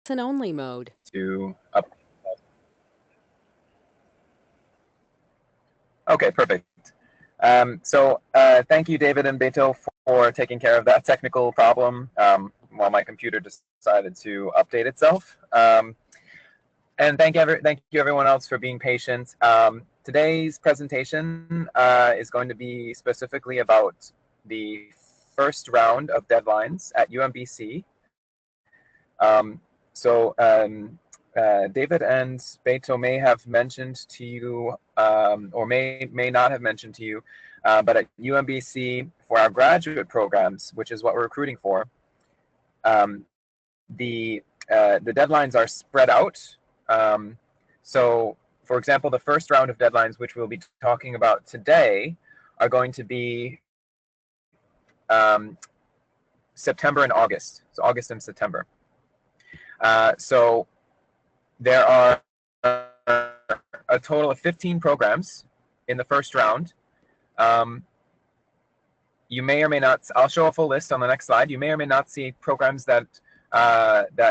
Listen-only mode. to up. Okay, perfect. Thank you, David and Beto, for taking care of that technical problem while my computer decided to update itself. And thank you everyone else for being patient. Today's presentation is going to be specifically about the first round of deadlines at UMBC. David and Beto may have mentioned to you, or may not have mentioned to you, but at UMBC for our graduate programs, which is what we're recruiting for, the deadlines are spread out. So, for example, the first round of deadlines, which we'll be talking about today, are going to be September and August. So August and September. So there are a total of 15 programs in the first round. You may or may not, I'll show a full list on the next slide. You may or may not see programs that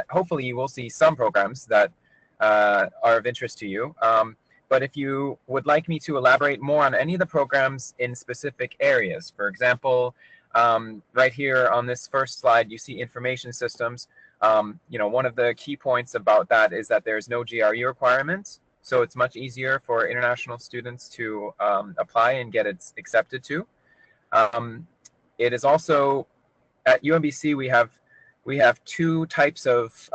hopefully you will see some programs that are of interest to you. But if you would like me to elaborate more on any of the programs in specific areas, for example, right here on this first slide, you see information systems. One of the key points about that is that there's no GRE requirements, so it's much easier for international students to apply and get it accepted to. It is also at UMBC we have two types of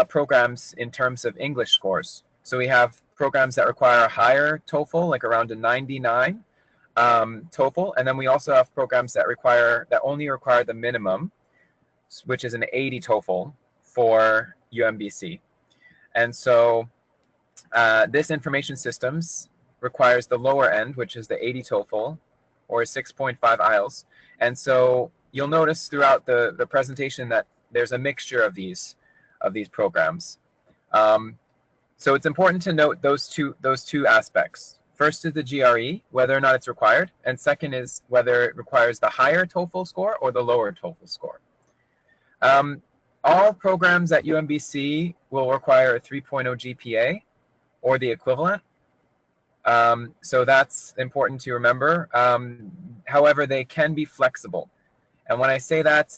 programs in terms of English scores. So we have programs that require a higher TOEFL, like around a 99 TOEFL, and then we also have programs that only require the minimum, which is an 80 TOEFL for UMBC. And so this information systems requires the lower end, which is the 80 TOEFL or 6.5 IELTS. And so you'll notice throughout the presentation that there's a mixture of these programs. So it's important to note those two aspects. First is the GRE, whether or not it's required, and second is whether it requires the higher TOEFL score or the lower TOEFL score. All programs at UMBC will require a 3.0 GPA or the equivalent. So that's important to remember. However, they can be flexible. And when I say that,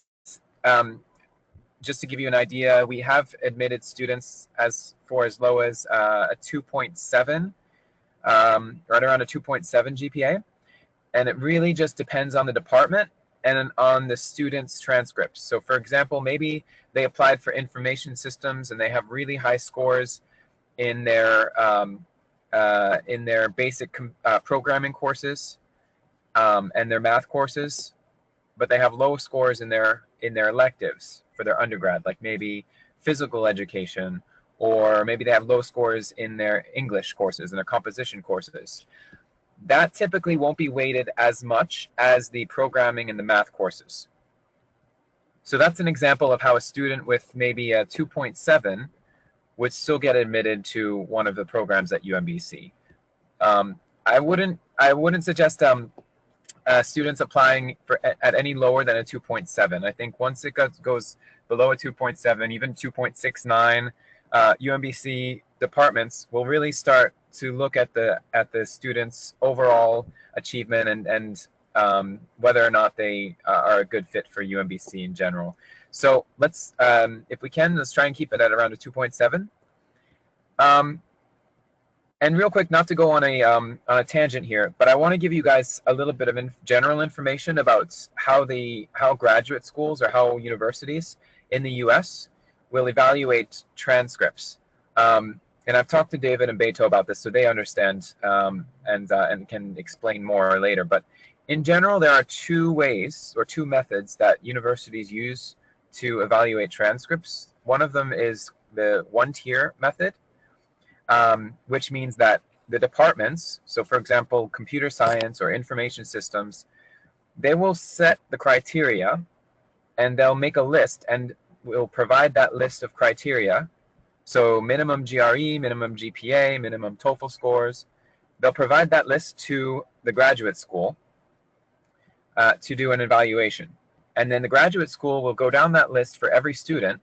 just to give you an idea, we have admitted students as low as a 2.7, right around a 2.7 GPA. And it really just depends on the department and on the student's transcripts. So for example, maybe they applied for information systems and they have really high scores in their basic programming courses and their math courses, but they have low scores in their electives for their undergrad, like maybe physical education, or maybe they have low scores in their English courses and their composition courses. That typically won't be weighted as much as the programming and the math courses. So that's an example of how a student with maybe a 2.7 would still get admitted to one of the programs at UMBC. I wouldn't suggest students applying at any lower than a 2.7. I think once it goes below a 2.7, even 2.69, UMBC departments will really start to look at the students' overall achievement and whether or not they are a good fit for UMBC in general. So let's, if we can, let's try and keep it at around a 2.7. And real quick, not to go on a tangent here, but I want to give you guys a little bit of general information about how graduate schools or how universities in the U.S. will evaluate transcripts. And I've talked to David and Beto about this, so they understand and can explain more later. But in general, there are two ways or two methods that universities use to evaluate transcripts. One of them is the one-tier method, which means that the departments, so for example, computer science or information systems, they will set the criteria and they'll make a list and will provide that list of criteria. So minimum GRE, minimum GPA, minimum TOEFL scores. They'll provide that list to the graduate school to do an evaluation. And then the graduate school will go down that list for every student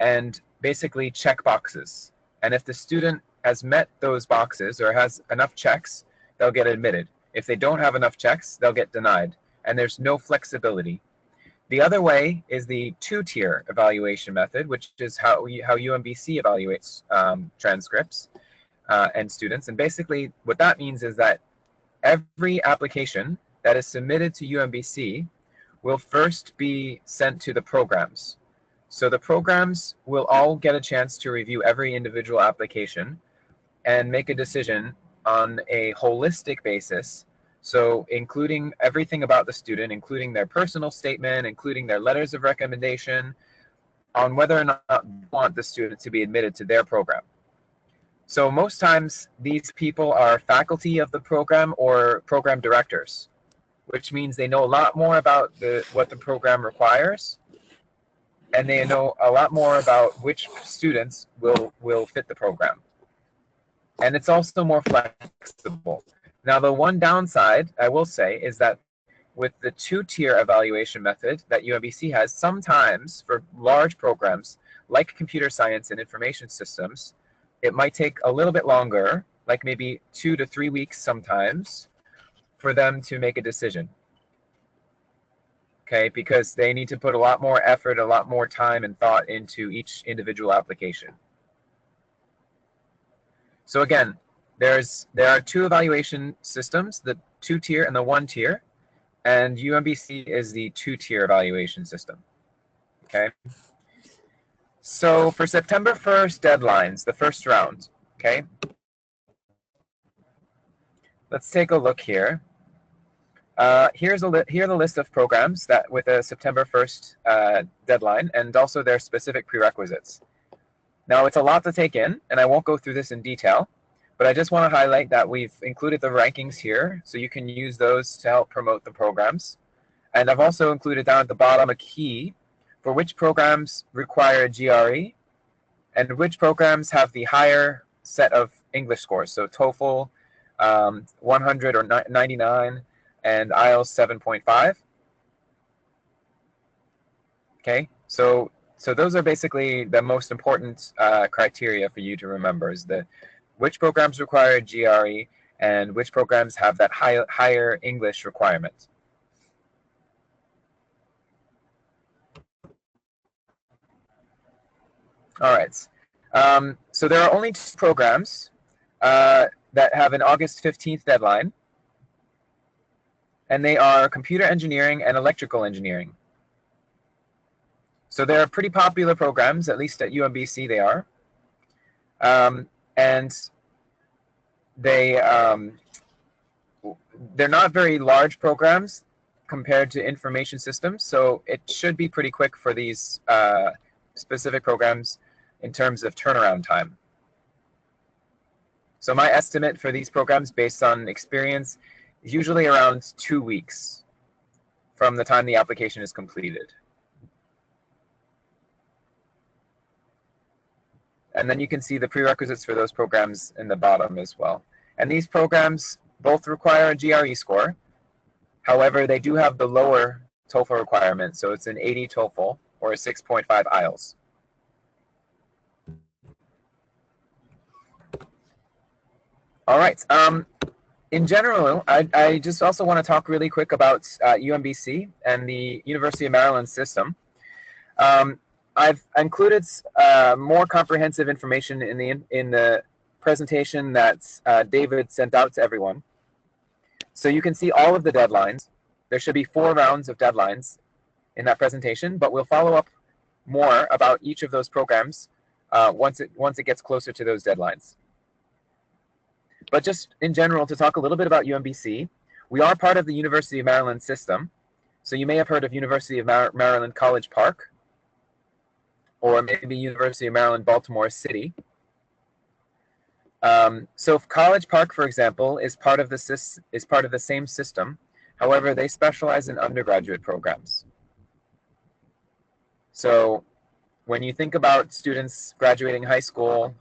and basically check boxes. And if the student has met those boxes or has enough checks, they'll get admitted. If they don't have enough checks, they'll get denied. And there's no flexibility. The other way is the two-tier evaluation method, which is how UMBC evaluates transcripts and students. And basically what that means is that every application that is submitted to UMBC will first be sent to the programs. So the programs will all get a chance to review every individual application and make a decision on a holistic basis. So including everything about the student, including their personal statement, including their letters of recommendation, on whether or not they want the student to be admitted to their program. So most times these people are faculty of the program or program directors, which means they know a lot more about what the program requires, and they know a lot more about which students will fit the program. And it's also more flexible. Now, the one downside, I will say, is that with the two-tier evaluation method that UMBC has, sometimes for large programs like computer science and information systems, it might take a little bit longer, like maybe 2 to 3 weeks sometimes, for them to make a decision. Okay, because they need to put a lot more effort, a lot more time and thought into each individual application. So again, there are two evaluation systems, the two-tier and the one-tier, and UMBC is the two-tier evaluation system. Okay. So for September 1st deadlines, the first round, okay, let's take a look here. Here are the list of programs that with a September 1st deadline, and also their specific prerequisites. Now, it's a lot to take in, and I won't go through this in detail, but I just want to highlight that we've included the rankings here, so you can use those to help promote the programs. And I've also included down at the bottom a key for which programs require GRE and which programs have the higher set of English scores, so TOEFL 100 or 99, and IELTS 7.5. Okay, so those are basically the most important criteria for you to remember, is which programs require GRE and which programs have that higher English requirement. All right, so there are only 2 programs that have an August 15th deadline, and they are computer engineering and electrical engineering. So they're pretty popular programs, at least at UMBC they are. And they're not very large programs compared to information systems, so it should be pretty quick for these specific programs in terms of turnaround time. So my estimate for these programs based on experience is usually around 2 weeks from the time the application is completed. And then you can see the prerequisites for those programs in the bottom as well. And these programs both require a GRE score. However, they do have the lower TOEFL requirement, so it's an 80 TOEFL or a 6.5 IELTS. All right. In general, I just also want to talk really quick about UMBC and the University of Maryland system. I've included more comprehensive information in the presentation that David sent out to everyone. So you can see all of the deadlines. There should be 4 rounds of deadlines in that presentation, but we'll follow up more about each of those programs once it gets closer to those deadlines. But just in general, to talk a little bit about UMBC, we are part of the University of Maryland system. So you may have heard of University of Maryland College Park, or maybe University of Maryland Baltimore City. So College Park, for example, is part of the same system. However, they specialize in undergraduate programs. So when you think about students graduating high school,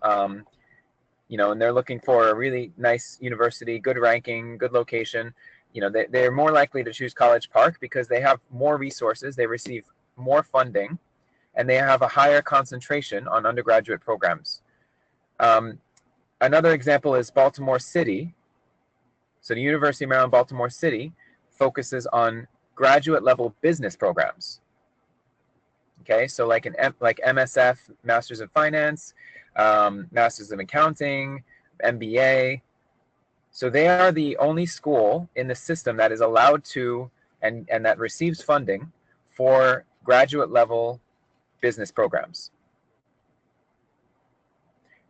and they're looking for a really nice university, good ranking, good location, they're more likely to choose College Park because they have more resources, they receive more funding, and they have a higher concentration on undergraduate programs. Another example is Baltimore City. So the University of Maryland, Baltimore City focuses on graduate level business programs. Okay, so like MSF, Masters of Finance, Masters of Accounting, MBA. So they are the only school in the system that is allowed to and that receives funding for graduate level business programs.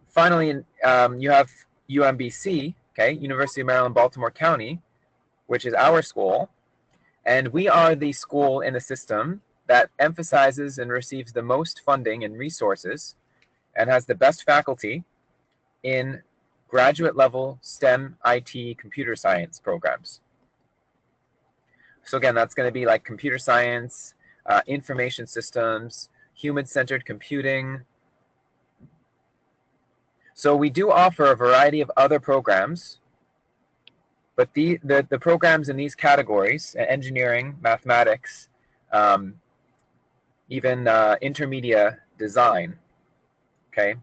Finally, you have UMBC, okay, University of Maryland, Baltimore County, which is our school, and we are the school in the system that emphasizes and receives the most funding and resources and has the best faculty in graduate level STEM, IT, computer science programs. So again, that's going to be like computer science, information systems, human-centered computing. So we do offer a variety of other programs, but the programs in these categories, engineering, mathematics, even intermedia design, okay?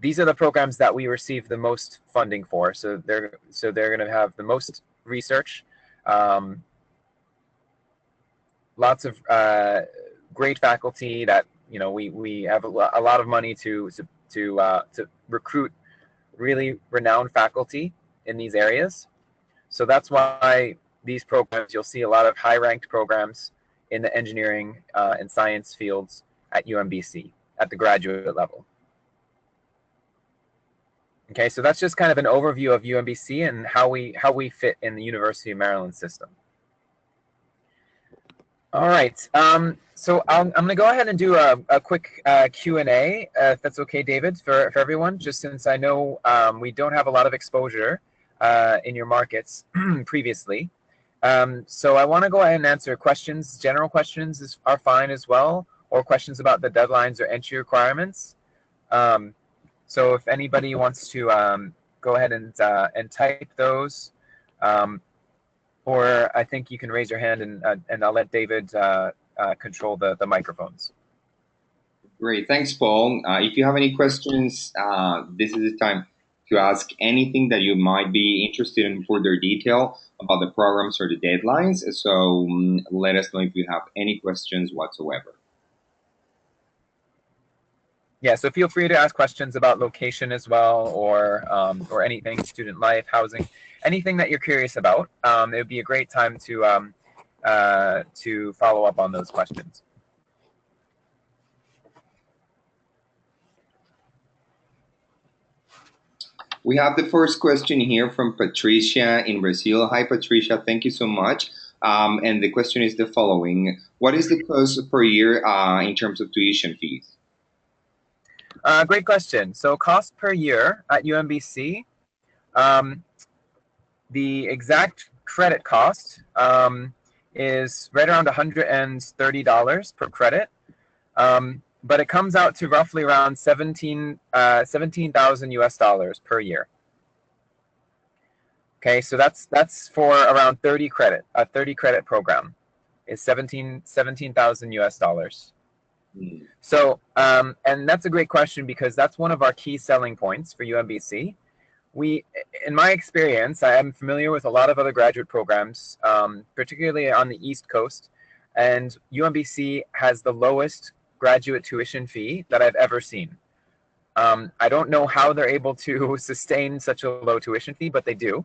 These are the programs that we receive the most funding for. So they're going to have the most research, lots of great faculty that, you know, we have a lot of money to recruit really renowned faculty in these areas. So that's why these programs, you'll see a lot of high-ranked programs in the engineering and science fields at UMBC at the graduate level. Okay, so that's just kind of an overview of UMBC and how we fit in the University of Maryland system. All right, so I'm going to go ahead and do a quick Q&A, if that's okay, David, for everyone, just since I know we don't have a lot of exposure in your markets previously. So I want to go ahead and answer questions. General questions are fine as well, or questions about the deadlines or entry requirements. So if anybody wants to go ahead and type those, or I think you can raise your hand and I'll let David control the microphones. Great, thanks, Paul. If you have any questions, this is the time to ask anything that you might be interested in further detail about the programs or the deadlines. So let us know if you have any questions whatsoever. Yeah, so feel free to ask questions about location as well, or anything, student life, housing, anything that you're curious about. It would be a great time to follow up on those questions. We have the first question here from Patricia in Brazil. Hi, Patricia. Thank you so much. And the question is the following. What is the cost per year in terms of tuition fees? Great question. So cost per year at UMBC, the exact credit cost is right around $130 per credit. But it comes out to roughly around 17,000 US dollars per year. Okay, so that's for around 30 credit. A 30 credit program is 17,000 US dollars. So, and that's a great question because that's one of our key selling points for UMBC. In my experience, I am familiar with a lot of other graduate programs, particularly on the East Coast, and UMBC has the lowest graduate tuition fee that I've ever seen. I don't know how they're able to sustain such a low tuition fee, but they do,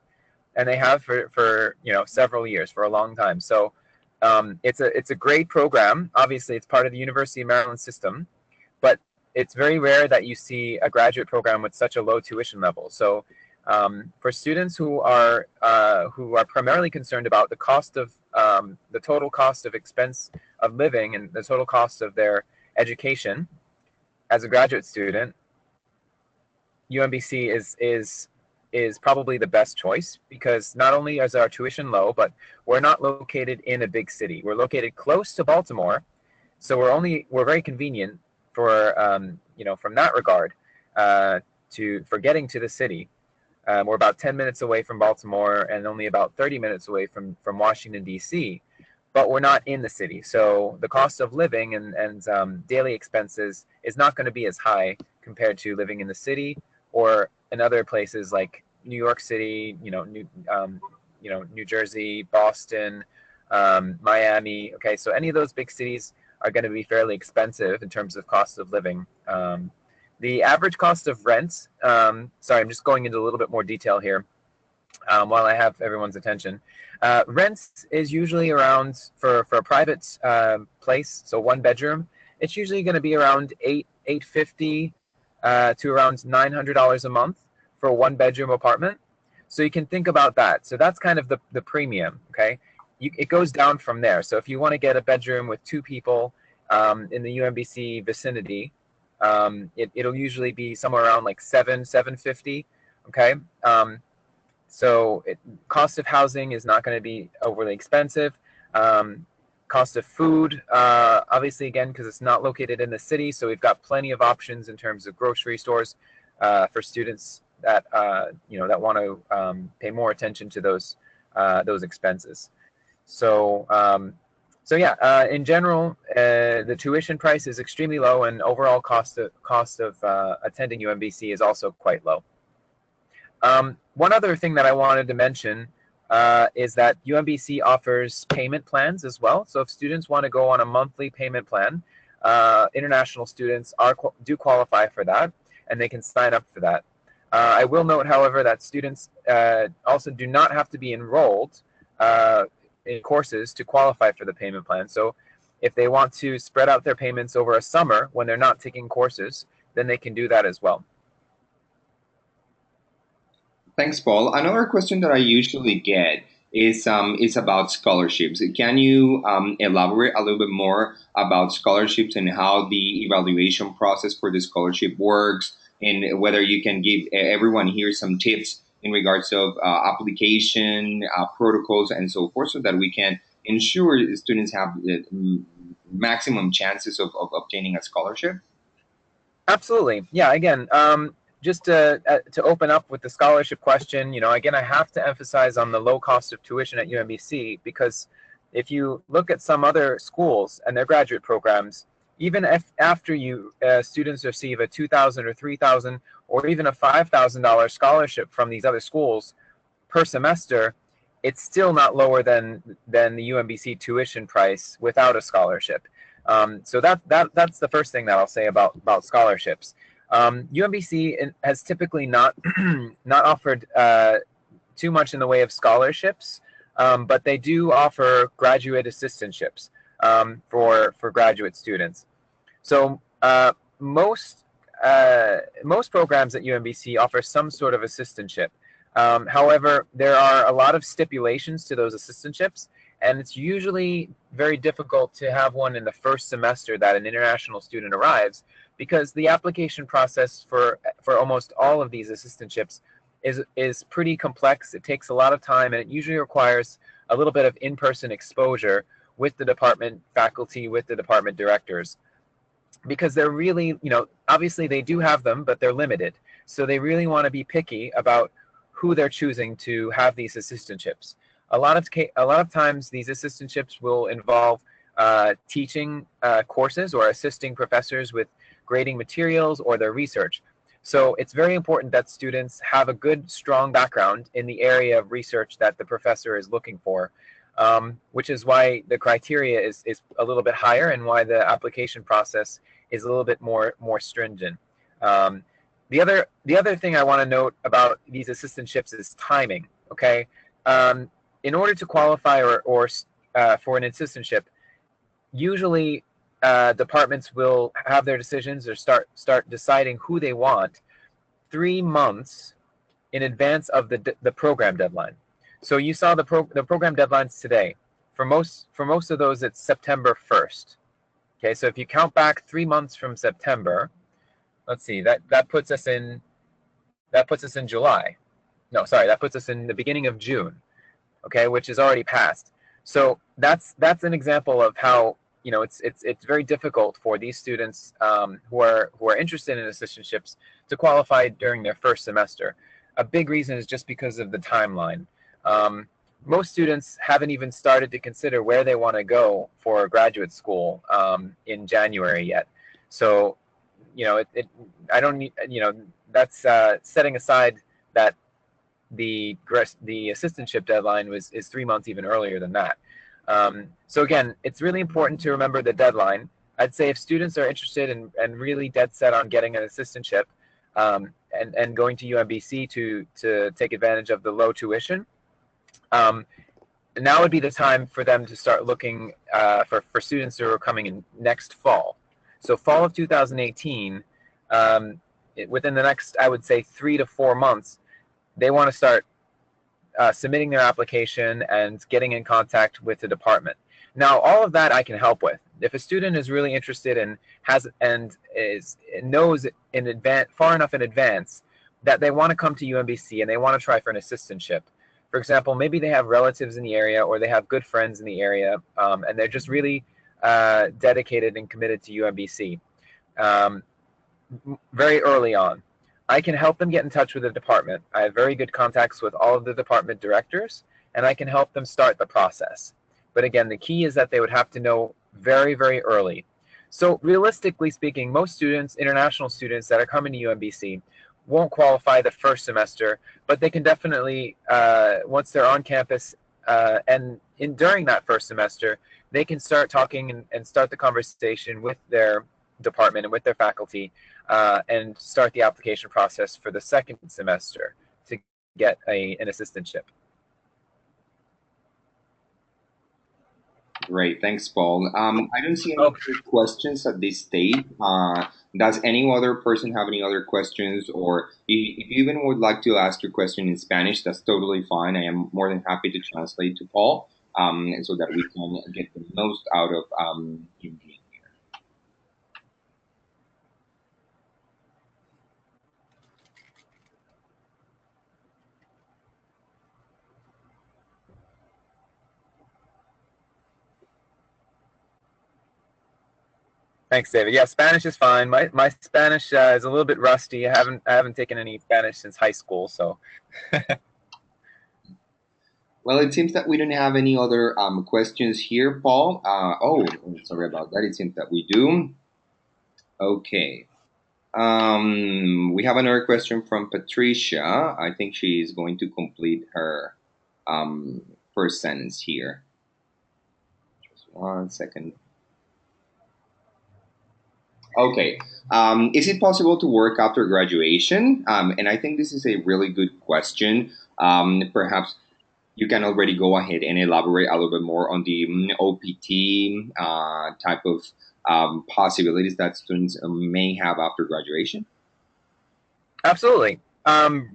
and they have for several years, for a long time. So it's a great program. Obviously, it's part of the University of Maryland system, but it's very rare that you see a graduate program with such a low tuition level. So for students who are primarily concerned about the cost of the total cost of expense of living and the total cost of their education as a graduate student, UMBC is probably the best choice because not only is our tuition low, but we're not located in a big city. We're located close to Baltimore, so we're very convenient for from that regard for getting to the city. We're about 10 minutes away from Baltimore and only about 30 minutes away from Washington, D.C. but we're not in the city. So the cost of living and daily expenses is not going to be as high compared to living in the city or in other places like New York City, New Jersey, Boston, Miami. Okay, so any of those big cities are going to be fairly expensive in terms of cost of living. The average cost of rent, sorry, I'm just going into a little bit more detail here while I have everyone's attention. Rent is usually around, for a private place, so one bedroom, it's usually going to be around $850 to around $900 a month for a one bedroom apartment. So you can think about that. So that's kind of the premium, okay? It goes down from there. So if you want to get a bedroom with two people in the UMBC vicinity, it'll usually be somewhere around like $750, okay? So cost of housing is not going to be overly expensive. Cost of food, obviously, again, because it's not located in the city, so we've got plenty of options in terms of grocery stores for students that that want to pay more attention to those expenses. So yeah, in general, the tuition price is extremely low, and overall cost of attending UMBC is also quite low. One other thing that I wanted to mention is that UMBC offers payment plans as well. So if students want to go on a monthly payment plan, international students do qualify for that, and they can sign up for that. I will note, however, that students also do not have to be enrolled in courses to qualify for the payment plan. So if they want to spread out their payments over a summer when they're not taking courses, then they can do that as well. Thanks, Paul. Another question that I usually get is about scholarships. Can you elaborate a little bit more about scholarships and how the evaluation process for the scholarship works, and whether you can give everyone here some tips in regards of application protocols and so forth, so that we can ensure students have the maximum chances of obtaining a scholarship? Absolutely. Yeah, again, just to open up with the scholarship question, again, I have to emphasize on the low cost of tuition at UMBC, because if you look at some other schools and their graduate programs, even if after students receive a $2,000 or $3,000 or even a $5,000 scholarship from these other schools per semester, it's still not lower than the UMBC tuition price without a scholarship. So that's the first thing that I'll say about scholarships. UMBC has typically not not offered too much in the way of scholarships, but they do offer graduate assistantships for graduate students. So most programs at UMBC offer some sort of assistantship. However, there are a lot of stipulations to those assistantships, and it's usually very difficult to have one in the first semester that an international student arrives, because the application process for almost all of these assistantships is pretty complex. It takes a lot of time, and it usually requires a little bit of in-person exposure with the department faculty, with the department directors, because they're really, obviously they do have them, but they're limited. So they really want to be picky about who they're choosing to have these assistantships. A lot of times these assistantships will involve teaching courses or assisting professors with grading materials or their research. So it's very important that students have a good, strong background in the area of research that the professor is looking for, which is why the criteria is a little bit higher, and why the application process is a little bit more stringent. The other thing I want to note about these assistantships is timing. Okay, in order to qualify or for an assistantship, usually departments will have their decisions or start deciding who they want 3 months in advance of the program deadline. So you saw the program deadlines today. For most of those, it's September 1st. Okay, so if you count back 3 months from September, let's see, that puts us in July. No, sorry, that puts us in the beginning of June. Okay, which is already passed. So that's an example of how it's very difficult for these students who are interested in assistantships to qualify during their first semester. A big reason is just because of the timeline. most students haven't even started to consider where they want to go for graduate school in January yet. So, I don't need, that's setting aside that the assistantship deadline is 3 months even earlier than that. So again, it's really important to remember the deadline. I'd say if students are interested and really dead set on getting an assistantship and going to UMBC to take advantage of the low tuition, now would be the time for them to start looking for students who are coming in next fall. So fall of 2018, within the next, I would say, 3 to 4 months, they want to start submitting their application and getting in contact with the department. Now, all of that I can help with. If a student is really interested and knows in advance, far enough in advance, that they want to come to UMBC and they want to try for an assistantship. For example, maybe they have relatives in the area or they have good friends in the area, and they're just really dedicated and committed to UMBC very early on. I can help them get in touch with the department. I have very good contacts with all of the department directors, and I can help them start the process. But again, the key is that they would have to know very, very early. So realistically speaking, most students, international students that are coming to UMBC, won't qualify the first semester, but they can definitely, once they're on campus and during that first semester, they can start talking and start the conversation with their department and with their faculty and start the application process for the second semester to get an assistantship. Great, thanks, Paul. I don't see any other questions at this stage. Does any other person have any other questions? Or if you even would like to ask your question in Spanish, that's totally fine. I am more than happy to translate to Paul so that we can get the most out of him. Thanks, David. Yeah, Spanish is fine. My Spanish is a little bit rusty. I haven't taken any Spanish since high school, so. Well, it seems that we don't have any other questions here, Paul. Sorry about that. It seems that we do. Okay. We have another question from Patricia. I think she is going to complete her first sentence here. Just 1 second. Okay. Is it possible to work after graduation? And I think this is a really good question. Perhaps you can already go ahead and elaborate a little bit more on the OPT type of possibilities that students may have after graduation. Absolutely.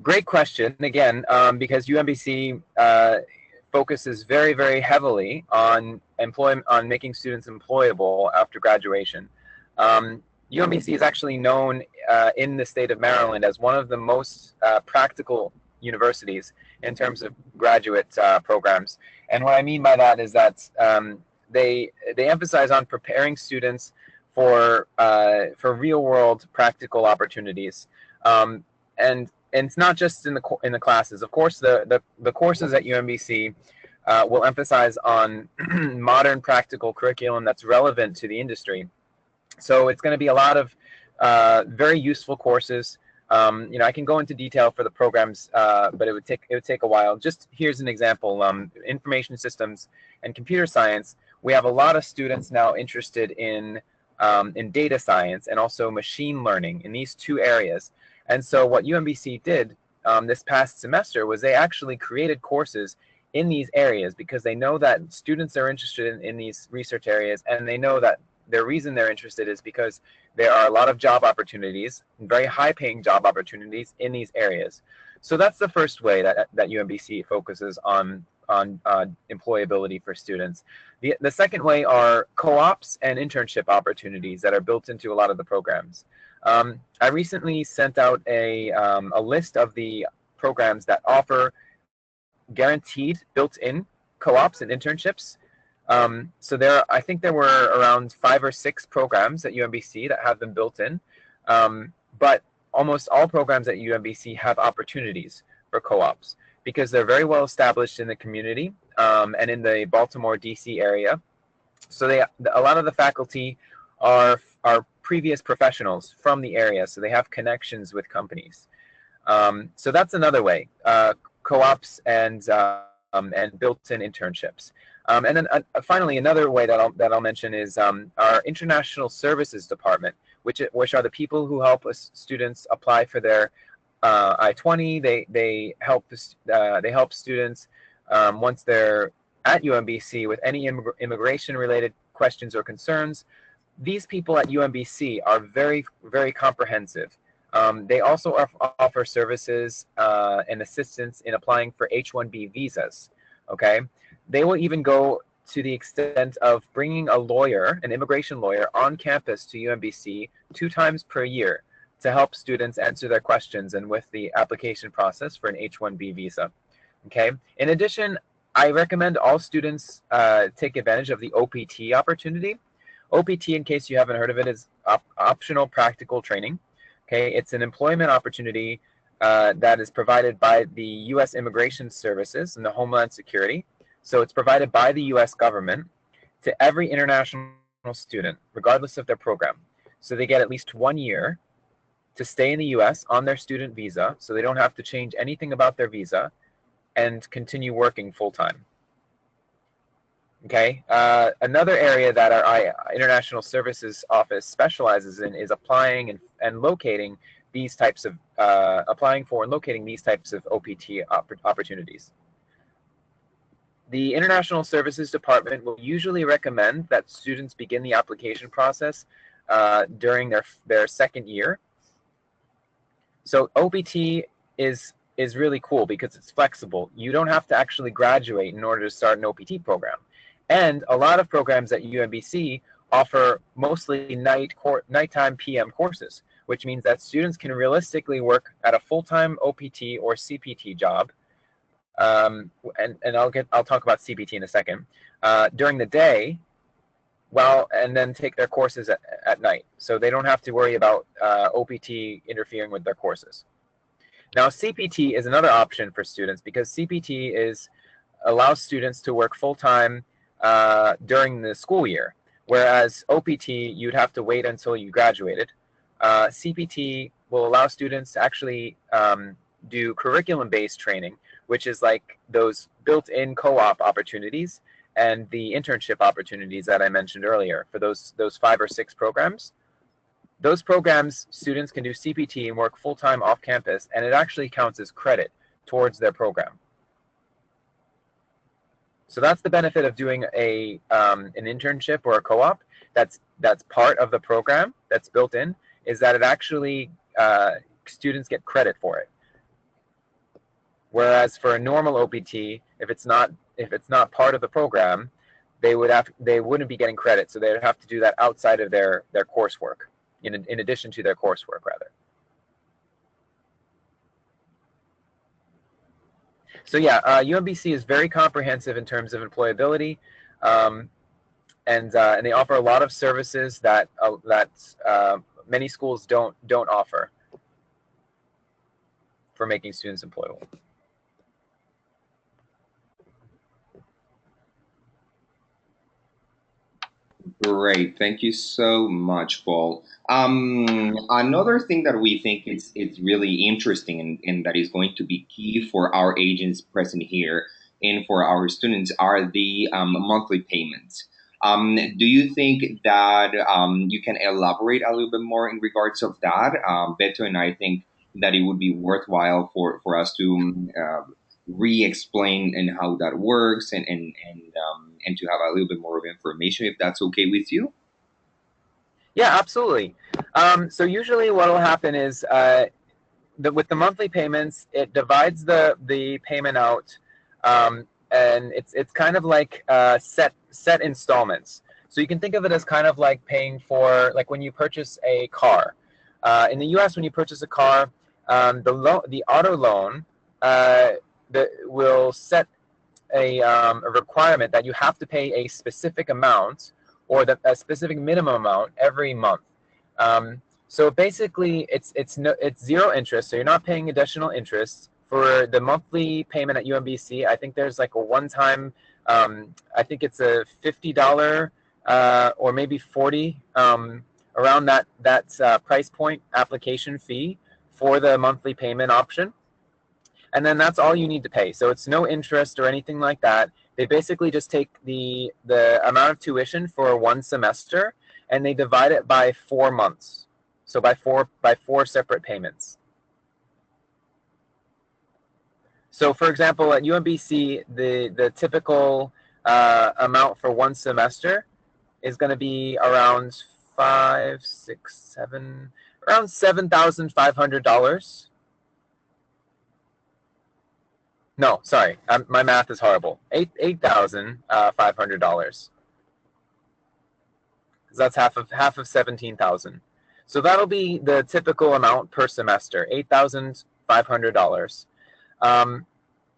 Great question. Again, because UMBC focuses very, very heavily on making students employable after graduation. UMBC is actually known in the state of Maryland as one of the most practical universities in terms of graduate programs. And what I mean by that is that they emphasize on preparing students for real world practical opportunities. And it's not just in the classes. Of course, the courses at UMBC will emphasize on modern practical curriculum that's relevant to the industry. So it's going to be a lot of very useful courses. I can go into detail for the programs, but it would take a while. Just here's an example: information systems and computer science. We have a lot of students now interested in data science and also machine learning in these two areas. And so what UMBC did this past semester was they actually created courses in these areas because they know that students are interested in these research areas, and they know that the reason they're interested is because there are a lot of job opportunities, very high-paying job opportunities in these areas. So that's the first way that UMBC focuses on employability for students. The second way are co-ops and internship opportunities that are built into a lot of the programs. I recently sent out a list of the programs that offer guaranteed built-in co-ops and internships. So I think there were around 5 or 6 programs at UMBC that have them built in, but almost all programs at UMBC have opportunities for co-ops. because they're very well established in the community and in the Baltimore, D.C. area. So a lot of the faculty are previous professionals from the area, so they have connections with companies. So that's another way, co-ops and built-in internships. And then finally, another way that I'll mention is our International Services Department, which are the people who help students apply for their I-20. They help students once they're at UMBC with any immigration-related questions or concerns. These people at UMBC are very, very comprehensive. They also offer services and assistance in applying for H-1B visas. Okay, they will even go to the extent of bringing a lawyer, an immigration lawyer, on campus to UMBC 2 times per year to help students answer their questions and with the application process for an H-1B visa. Okay. In addition, I recommend all students take advantage of the OPT opportunity. OPT, in case you haven't heard of it, is optional practical training. Okay, it's an employment opportunity that is provided by the U.S. Immigration Services and the Homeland Security. So it's provided by the U.S. government to every international student, regardless of their program. So they get at least 1 year to stay in the U.S. on their student visa, so they don't have to change anything about their visa and continue working full-time. Okay, another area that our International Services Office specializes in is applying and locating these types of, applying for and locating these types of OPT opportunities. The International Services Department will usually recommend that students begin the application process during their second year. So OPT is really cool because it's flexible. You don't have to actually graduate in order to start an OPT program. And a lot of programs at UMBC offer mostly nighttime PM courses, which means that students can realistically work at a full-time OPT or CPT job. And I'll talk about CPT in a second, during the day, and then take their courses at night. So they don't have to worry about OPT interfering with their courses. Now, CPT is another option for students because CPT allows students to work full-time during the school year, whereas OPT, you'd have to wait until you graduated. CPT will allow students to actually do curriculum-based training, which is like those built-in co-op opportunities and the internship opportunities that I mentioned earlier for those 5 or 6 programs. Those programs, students can do CPT and work full-time off campus, and it actually counts as credit towards their program. So that's the benefit of doing an internship or a co-op that's part of the program, that's built in, is that it actually, students get credit for it. Whereas for a normal OPT, if it's not part of the program, they wouldn't be getting credit, so they would have to do that outside of their coursework, in addition to their coursework, rather. So yeah, UMBC is very comprehensive in terms of employability, and they offer a lot of services that many schools don't offer for making students employable. Great, thank you so much, Paul. Another thing that we think it's really interesting and that is going to be key for our agents present here and for our students are the monthly payments. Do you think that you can elaborate a little bit more in regards of that? Beto and I think that it would be worthwhile for us to re-explain and how that works and to have a little bit more of information if that's okay with you. Yeah, absolutely. So usually what will happen is with the monthly payments, it divides the payment out, and it's kind of like set installments. So you can think of it as kind of like paying for, like when you purchase a car. In the U.S., when you purchase a car, the auto loan will set a requirement that you have to pay a specific amount or a specific minimum amount every month. So basically, it's zero interest, so you're not paying additional interest for the monthly payment at UMBC, I think there's like a one-time, I think it's a $50 or maybe 40 around that price point application fee for the monthly payment option. And then that's all you need to pay. So it's no interest or anything like that. They basically just take the amount of tuition for one semester and they divide it by 4 months. So by four separate payments. So for example, at UMBC, the typical amount for one semester is going to be around around $7,500. No, sorry, my math is horrible. $8,500. That's half of 17,000. So that'll be the typical amount per semester, $8,500.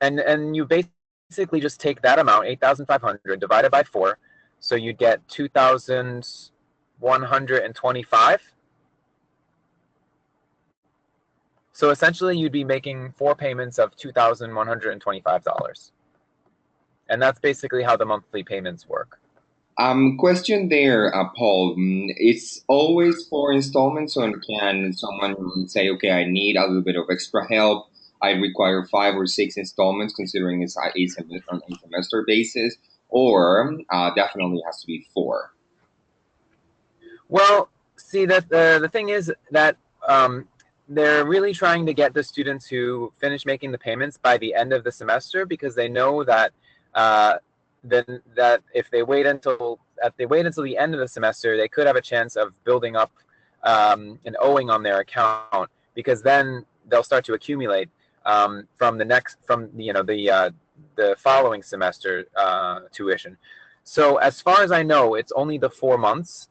And you basically just take that amount, 8,500, divided by 4, so you'd get 2,125. So essentially, you'd be making 4 payments of $2,125, and that's basically how the monthly payments work. Question there, Paul. It's always 4 installments, or can someone say, okay, I need a little bit of extra help. I require 5 or 6 installments, considering it's on a semester basis, or definitely has to be 4. Well, see, that the thing is that they're really trying to get the students who finish making the payments by the end of the semester, because they know that that if they wait until the end of the semester, they could have a chance of building up an owing on their account, because then they'll start to accumulate from the following semester tuition. So as far as I know, it's only the 4 months,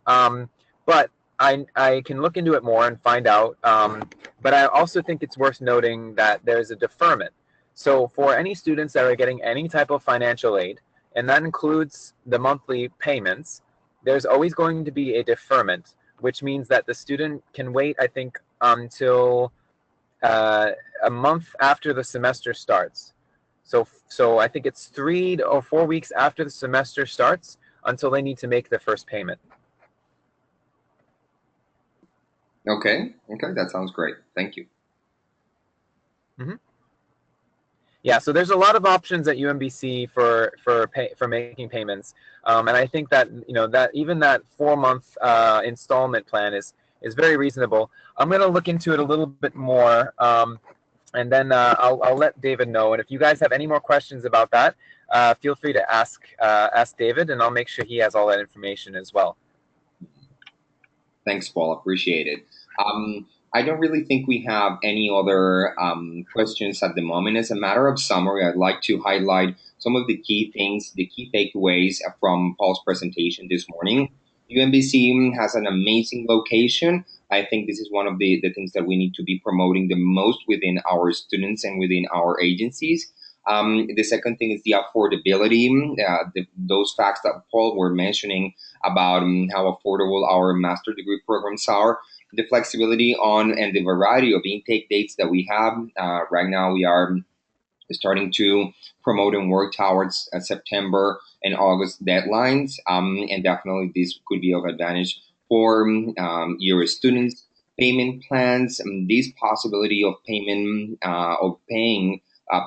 but I can look into it more and find out. But I also think it's worth noting that there's a deferment. So for any students that are getting any type of financial aid, and that includes the monthly payments, there's always going to be a deferment, which means that the student can wait, I think, until a month after the semester starts. So I think it's 3 or 4 weeks after the semester starts until they need to make the first payment. Okay, that sounds great. Thank you. Mm-hmm. Yeah, so there's a lot of options at UMBC for making payments, and I think that that even that 4-month installment plan is very reasonable. I'm going to look into it a little bit more, and then I'll let David know. And if you guys have any more questions about that, feel free to ask David, and I'll make sure he has all that information as well. Thanks, Paul. Appreciate it. I don't really think we have any other questions at the moment. As a matter of summary, I'd like to highlight some of the key things, the key takeaways from Paul's presentation this morning. UMBC has an amazing location. I think this is one of the things that we need to be promoting the most within our students and within our agencies. The second thing is the affordability, those facts that Paul were mentioning about how affordable our master degree programs are, the flexibility on and the variety of intake dates that we have. Right now, we are starting to promote and work towards September and August deadlines, and definitely this could be of advantage for your students. Payment plans, this possibility of payment of paying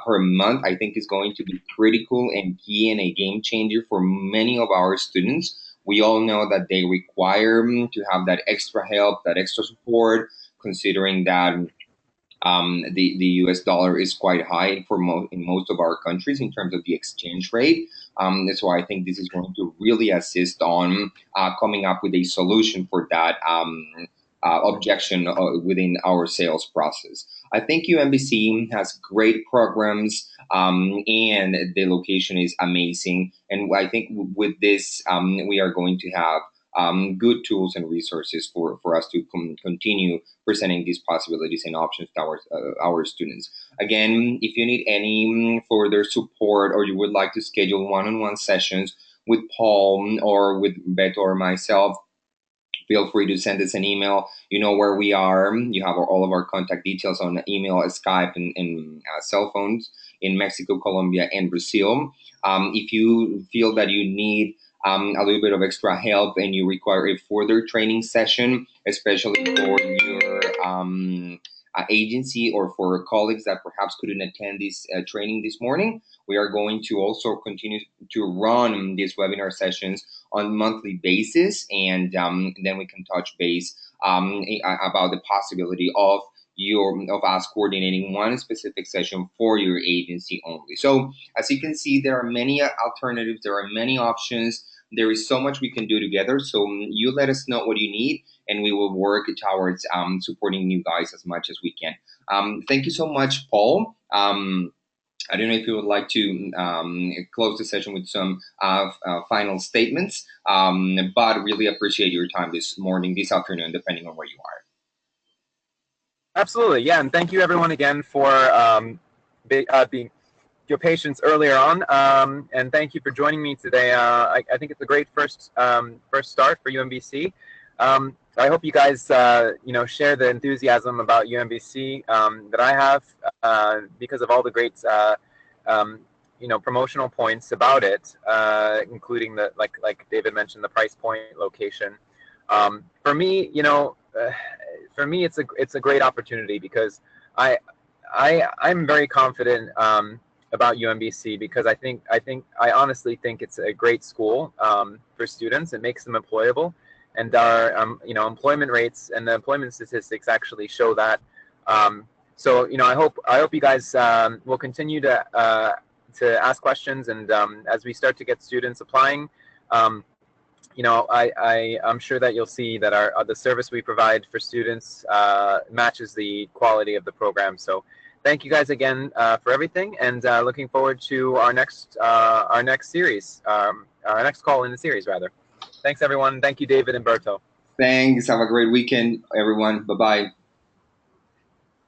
per month, I think is going to be critical and key and a game changer for many of our students. We all know that they require to have that extra help, that extra support, considering that the US dollar is quite high in most of our countries in terms of the exchange rate. That's why I think this is going to really assist on coming up with a solution for that objection within our sales process. I think UMBC has great programs, and the location is amazing. And I think with this, we are going to have good tools and resources for us to continue presenting these possibilities and options to our students. Again, if you need any further support, or you would like to schedule one-on-one sessions with Paul or with Beto or myself, feel free to send us an email. You know where we are. You have all of our contact details on email, Skype, and cell phones in Mexico, Colombia, and Brazil. If you feel that you need a little bit of extra help and you require a further training session, especially for your agency or for colleagues that perhaps couldn't attend this training this morning, we are going to also continue to run these webinar sessions on monthly basis, and then we can touch base about the possibility of us coordinating one specific session for your agency only. So as you can see, there are many alternatives, there are many options. There is so much we can do together. So you let us know what you need, and we will work towards supporting you guys as much as we can. Thank you so much, Paul. I don't know if you would like to close the session with some final statements, but really appreciate your time this morning, this afternoon, depending on where you are. Absolutely, yeah, and thank you everyone again for being your patience earlier on, and thank you for joining me today. I think it's a great first start for UMBC. I hope you guys share the enthusiasm about UMBC that I have because of all the great promotional points about it, including the like David mentioned, the price point, location. For me, it's a great opportunity because I'm very confident about UMBC because I honestly think it's a great school for students. It makes them employable, and our employment rates and the employment statistics actually show that. So I hope you guys will continue to ask questions, and as we start to get students applying, I'm sure that you'll see that the service we provide for students matches the quality of the program. So thank you guys again for everything, and looking forward to our next series, our next call in the series, rather. Thanks, everyone. Thank you, David and Berto. Thanks. Have a great weekend, everyone. Bye-bye.